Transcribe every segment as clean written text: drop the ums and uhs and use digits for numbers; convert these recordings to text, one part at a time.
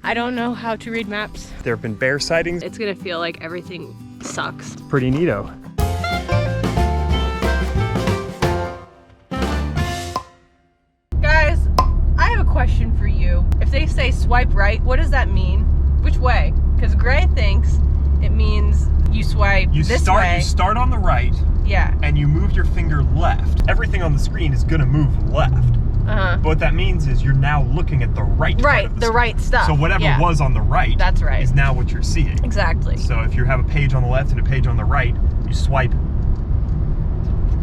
I don't know how to read maps. There have been bear sightings. It's gonna feel like everything sucks. Pretty neato. Guys, I have a question for you. If they say swipe right, what does that mean? Which way? Because Gray thinks it means you swipe this way. You start on the right. Yeah. And you move your finger left. Everything on the screen is gonna move left. But what that means is you're now looking at the right part of the screen. right stuff. So whatever was on the right, that's right, is now what you're seeing. Exactly. So if you have a page on the left and a page on the right, you swipe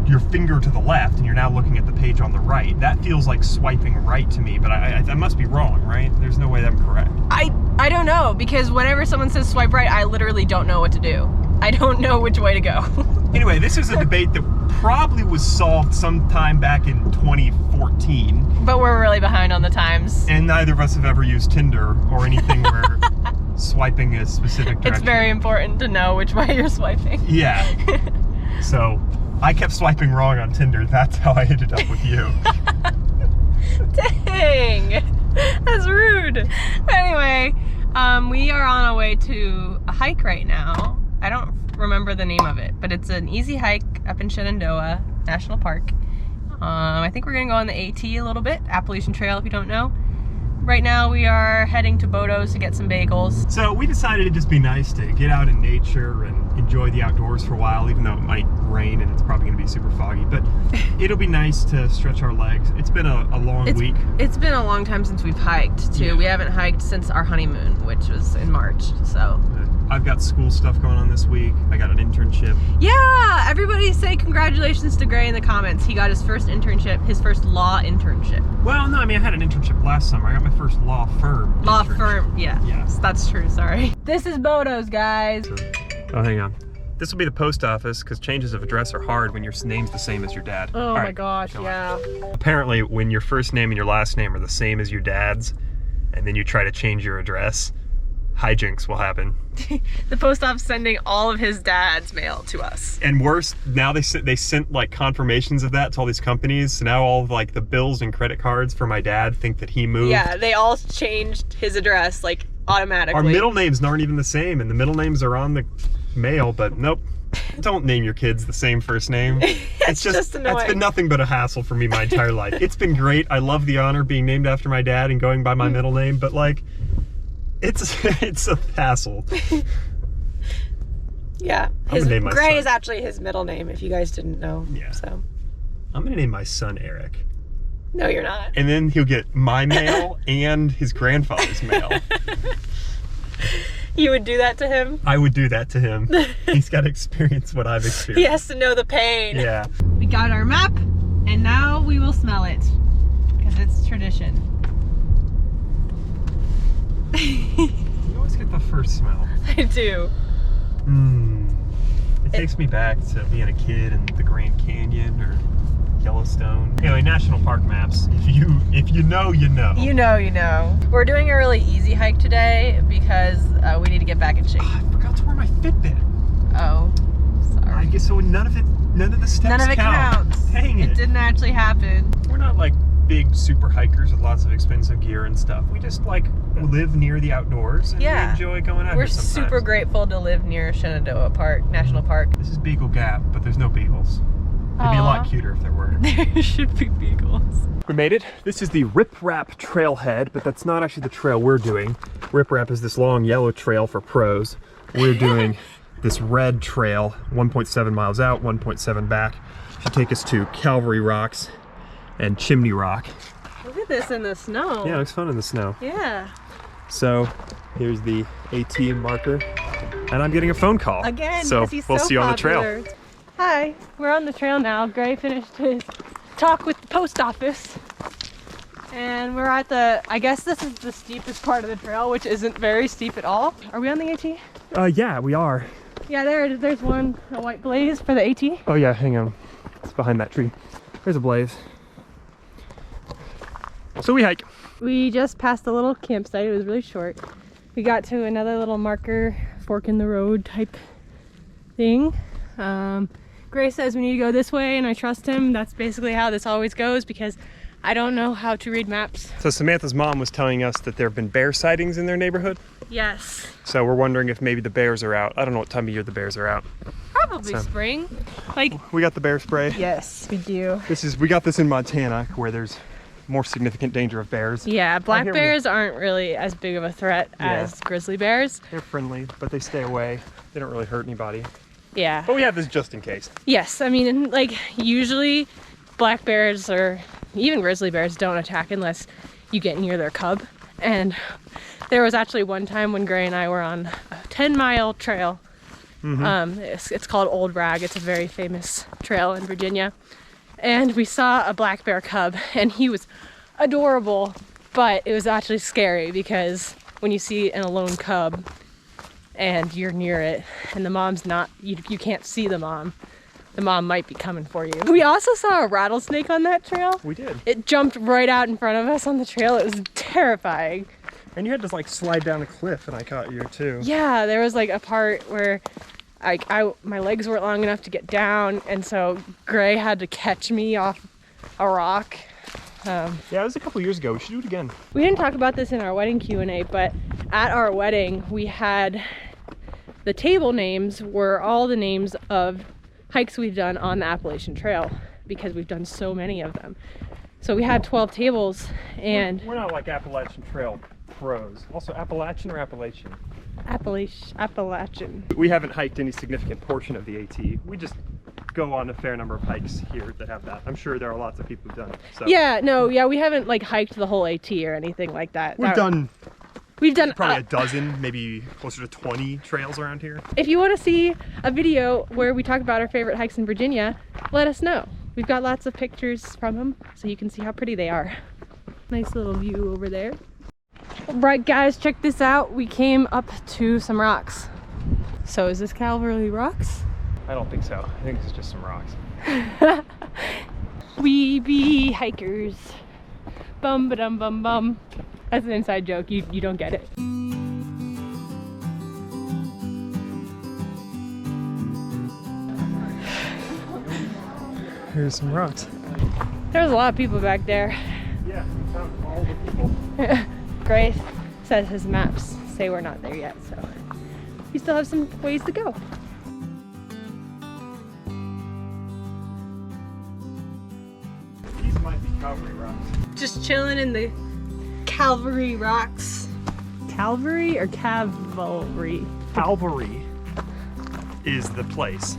your finger to the left and you're now looking at the page on the right. That feels like swiping right to me, but I must be wrong, right? There's no way I'm correct. I don't know, because whenever someone says swipe right, I literally don't know what to do. I don't know which way to go. Anyway, this is a debate that probably was solved sometime back in 2014. But we're really behind on the times. And neither of us have ever used Tinder or anything where swiping a specific direction. It's very important to know which way you're swiping. Yeah. So I kept swiping wrong on Tinder. That's how I ended up with you. Dang, that's rude. But anyway, we are on our way to a hike right now. I don't remember the name of it, but it's an easy hike up in Shenandoah National Park. I think we're gonna go on the AT a little bit, Appalachian Trail if you don't know. Right now we are heading to Bodo's to get some bagels. So we decided it'd just be nice to get out in nature and enjoy the outdoors for a while, even though it might rain and it's probably gonna be super foggy, but it'll be nice to stretch our legs. It's been a long week. It's been a long time since we've hiked too. Yeah. We haven't hiked since our honeymoon, which was in March, so. I've got school stuff going on this week. I got an internship. Yeah, everybody say congratulations to Gray in the comments. He got his first internship, his first law internship. Well, no, I mean, I had an internship last summer. I got my first law firm. Law firm, yeah. Yes. That's true, sorry. This is Bodo's, guys. Oh, hang on. This will be the post office because changes of address are hard when your name's the same as your dad. Oh my gosh, yeah. Apparently, when your first name and your last name are the same as your dad's, and then you try to change your address, hijinks will happen. The post office sending all of his dad's mail to us. And worse, now they sent like confirmations of that to all these companies. So now all of like the bills and credit cards for my dad think that he moved. Yeah, they all changed his address like automatically. Our middle names aren't even the same, and the middle names are on the mail, but nope. Don't name your kids the same first name. It's just annoying. It's been nothing but a hassle for me my entire life. It's been great. I love the honor of being named after my dad and going by my middle name, but like, it's a hassle. Yeah, Gray is actually his middle name, if you guys didn't know. Yeah. So I'm gonna name my son Eric. No, you're not. And then he'll get my mail and his grandfather's mail. You would do that to him? I would do that to him. He's got to experience what I've experienced. He has to know the pain. Yeah. We got our map, and now we will smell it, because it's tradition. You always get the first smell. I do. It takes me back to being a kid in the Grand Canyon or Yellowstone. Anyway, national park maps. If you know, you know. You know, you know. We're doing a really easy hike today because we need to get back in shape. I forgot to wear my Fitbit. Oh, sorry. I guess so. None of the steps None of it counts. Dang it. It didn't actually happen. We're not like big super hikers with lots of expensive gear and stuff. We just like live near the outdoors and we enjoy going out here sometimes. We're super grateful to live near Shenandoah National Park. This is Beagle Gap, but there's no beagles. It'd be a lot cuter if there were. There should be beagles. We made it. This is the Riprap trailhead, but that's not actually the trail we're doing. Riprap is this long yellow trail for pros. We're doing this red trail, 1.7 miles out, 1.7 back. Should take us to Calvary Rocks and Chimney Rock. Look at this in the snow. Yeah, it looks fun in the snow. Yeah. So here's the AT marker, and I'm getting a phone call. Again, so he's we'll so see you on the popular. trail. Hi, we're on the trail now. Gray finished his talk with the post office. And we're at I guess this is the steepest part of the trail, which isn't very steep at all. Are we on the AT? Yeah, we are. Yeah, there's one, a white blaze for the AT. Oh yeah, hang on. It's behind that tree. There's a blaze. So we hike. We just passed a little campsite. It was really short. We got to another little marker, fork in the road type thing. Gray says we need to go this way, and I trust him. That's basically how this always goes because I don't know how to read maps. So Samantha's mom was telling us that there have been bear sightings in their neighborhood. Yes. So we're wondering if maybe the bears are out. I don't know what time of year the bears are out. Probably spring. Like, we got the bear spray. yes, we do. We got this in Montana where there's more significant danger of bears. Yeah, black bears aren't really as big of a threat as grizzly bears. They're friendly, but they stay away. They don't really hurt anybody. Yeah. But we have this just in case. Yes, I mean, like, usually black bears or even grizzly bears don't attack unless you get near their cub. And there was actually one time when Gray and I were on a 10-mile trail. It's called Old Rag. It's a very famous trail in Virginia. And we saw a black bear cub, and he was adorable, but it was actually scary because when you see an alone cub and you're near it and the mom's not, you can't see the mom might be coming for you. We also saw a rattlesnake on that trail. We did. It jumped right out in front of us on the trail. It was terrifying. And you had to like slide down a cliff, and I caught you too. Yeah, there was like a part where my legs weren't long enough to get down, and so Gray had to catch me off a rock. Yeah, it was a couple years ago. We should do it again. We didn't talk about this in our wedding Q&A, but at our wedding we had the table names were all the names of hikes we've done on the Appalachian Trail because we've done so many of them. So we had 12 tables, and we're not like Appalachian Trail pros. Also, Appalachian or Appalachian? Appalachian. We haven't hiked any significant portion of the AT. We just go on a fair number of hikes here that have that. I'm sure there are lots of people who've done it. So. Yeah, we haven't like hiked the whole AT or anything like that. We've done probably a dozen, maybe closer to 20 trails around here. If you want to see a video where we talk about our favorite hikes in Virginia, let us know. We've got lots of pictures from them so you can see how pretty they are. Nice little view over there. Right guys, check this out. We came up to some rocks. So is this Calvary Rocks? I don't think so. I think it's just some rocks. We be hikers. Bum ba dum bum bum. That's an inside joke. You don't get it. Here's some rocks. There's a lot of people back there. Yeah, we found all the people. Grace says his maps say we're not there yet, so we still have some ways to go. These might be Calvary Rocks. Just chilling in the Calvary Rocks. Calvary or Cavalry? Calvary is the place.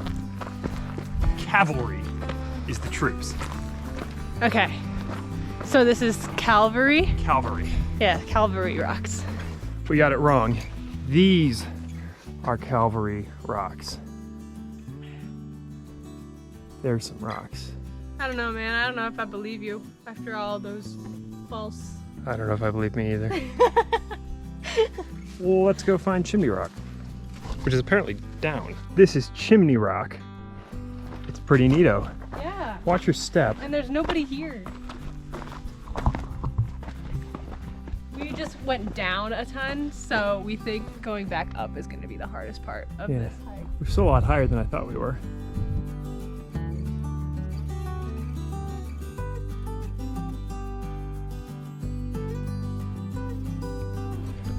Cavalry is the troops. Okay, so this is Calvary? Calvary. Yeah, Calvary Rocks. We got it wrong. These are Calvary Rocks. There's some rocks. I don't know, man. I don't know if I believe you after all those false... I don't know if I believe me either. Well, let's go find Chimney Rock, which is apparently down. This is Chimney Rock. It's pretty neato. Yeah. Watch your step. And there's nobody here. We just went down a ton, so we think going back up is going to be the hardest part of this hike. We're still a lot higher than I thought we were.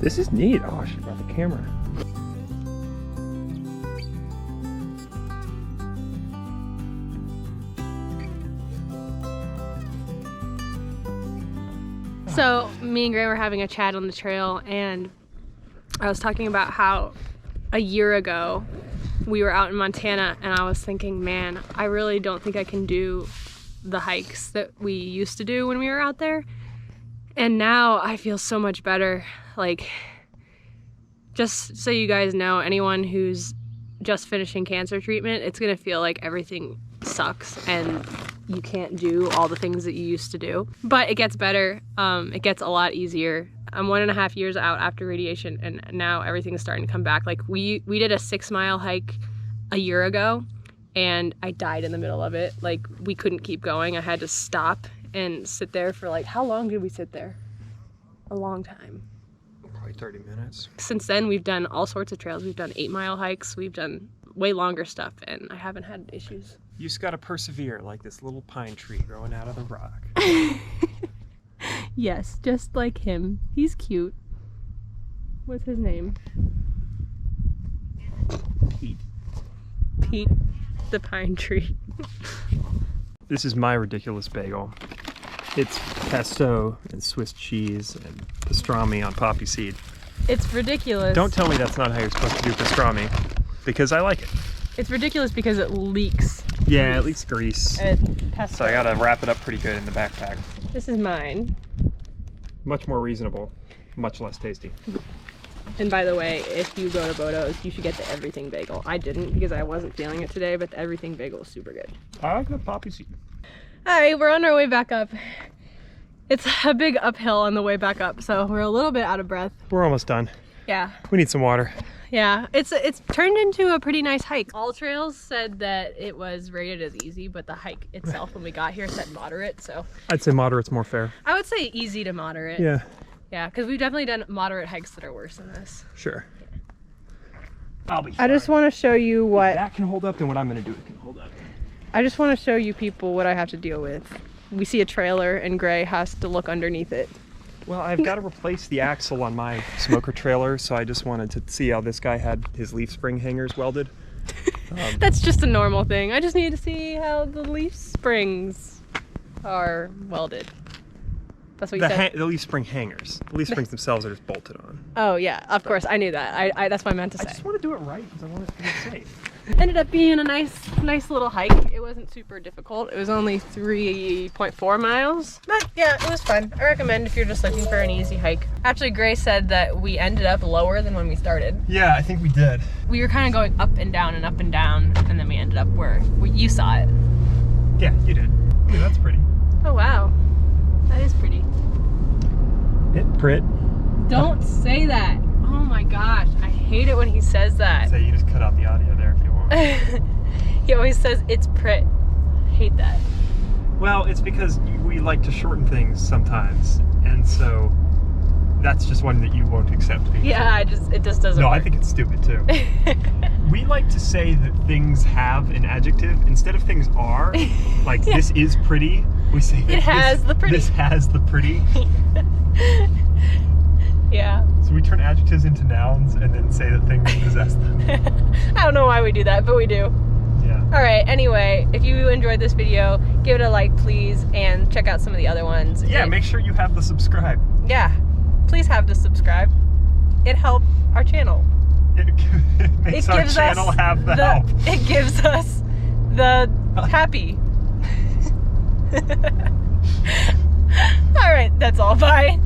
This is neat. Oh, I should have brought the camera. So me and Gray were having a chat on the trail, and I was talking about how a year ago we were out in Montana, and I was thinking, man, I really don't think I can do the hikes that we used to do when we were out there. And now I feel so much better. Like, just so you guys know, anyone who's just finishing cancer treatment, it's gonna feel like everything sucks and you can't do all the things that you used to do. But it gets better. It gets a lot easier. I'm 1.5 years out after radiation, and now everything is starting to come back. Like, we did a 6-mile hike a year ago, and I died in the middle of it. Like, we couldn't keep going. I had to stop and sit there for, like, how long did we sit there? A long time. Probably 30 minutes. Since then, we've done all sorts of trails. We've done 8-mile hikes. We've done way longer stuff, and I haven't had issues. You just gotta persevere like this little pine tree growing out of the rock. Yes, just like him. He's cute. What's his name? Pete. Pete the pine tree. This is my ridiculous bagel. It's pesto and Swiss cheese and pastrami on poppy seed. It's ridiculous. Don't tell me that's not how you're supposed to do pastrami, because I like it. It's ridiculous because it leaks. Yeah, it leaks grease. Pesto. So I gotta wrap it up pretty good in the backpack. This is mine. Much more reasonable, much less tasty. And by the way, if you go to Bodo's, you should get the everything bagel. I didn't because I wasn't feeling it today, but the everything bagel is super good. I like the poppy seed. All right, we're on our way back up. It's a big uphill on the way back up, so we're a little bit out of breath. We're almost done. Yeah. We need some water. Yeah, it's turned into a pretty nice hike. All Trails said that it was rated as easy, but the hike itself when we got here said moderate, so. I'd say moderate's more fair. I would say easy to moderate. Yeah. Yeah, because we've definitely done moderate hikes that are worse than this. Sure. I'll be fine. I just want to show you what... If that can hold up, then what I'm gonna do it can hold up. I just want to show you people what I have to deal with. We see a trailer and Gray has to look underneath it. Well, I've got to replace the axle on my smoker trailer, so I just wanted to see how this guy had his leaf spring hangers welded. That's just a normal thing. I just need to see how the leaf springs are welded. That's what you said? The leaf spring hangers. The leaf springs themselves are just bolted on. Oh yeah, of course, I knew that. That's what I meant to say. I just want to do it right because I want it to be safe. Ended up being a nice little hike. It wasn't super difficult. It was only 3.4 miles. But yeah, it was fun. I recommend if you're just looking for an easy hike. Actually, Gray said that we ended up lower than when we started. Yeah, I think we did. We were kind of going up and down, and then we ended up where you saw it. Yeah, you did. Ooh, that's pretty. Oh wow, that is pretty. Don't say that. Oh my gosh, I hate it when he says that. So you just cut out the audio there if you want. He always says it's prit. Hate that. Well, it's because we like to shorten things sometimes, and so that's just one that you won't accept. Yeah, it just doesn't work. I think it's stupid too. We like to say that things have an adjective instead of things are. Like Yeah. This is pretty. We say that It has the pretty. This has the pretty. Yeah. So we turn adjectives into nouns and then say that things possess them. I don't know why we do that, but we do. Yeah. All right, anyway, if you enjoyed this video, give it a like, please, and check out some of the other ones. Yeah, make sure you have the subscribe. Yeah, please have the subscribe. It helps our channel. It makes our channel have the help. It gives us the happy. All right, that's all. Bye.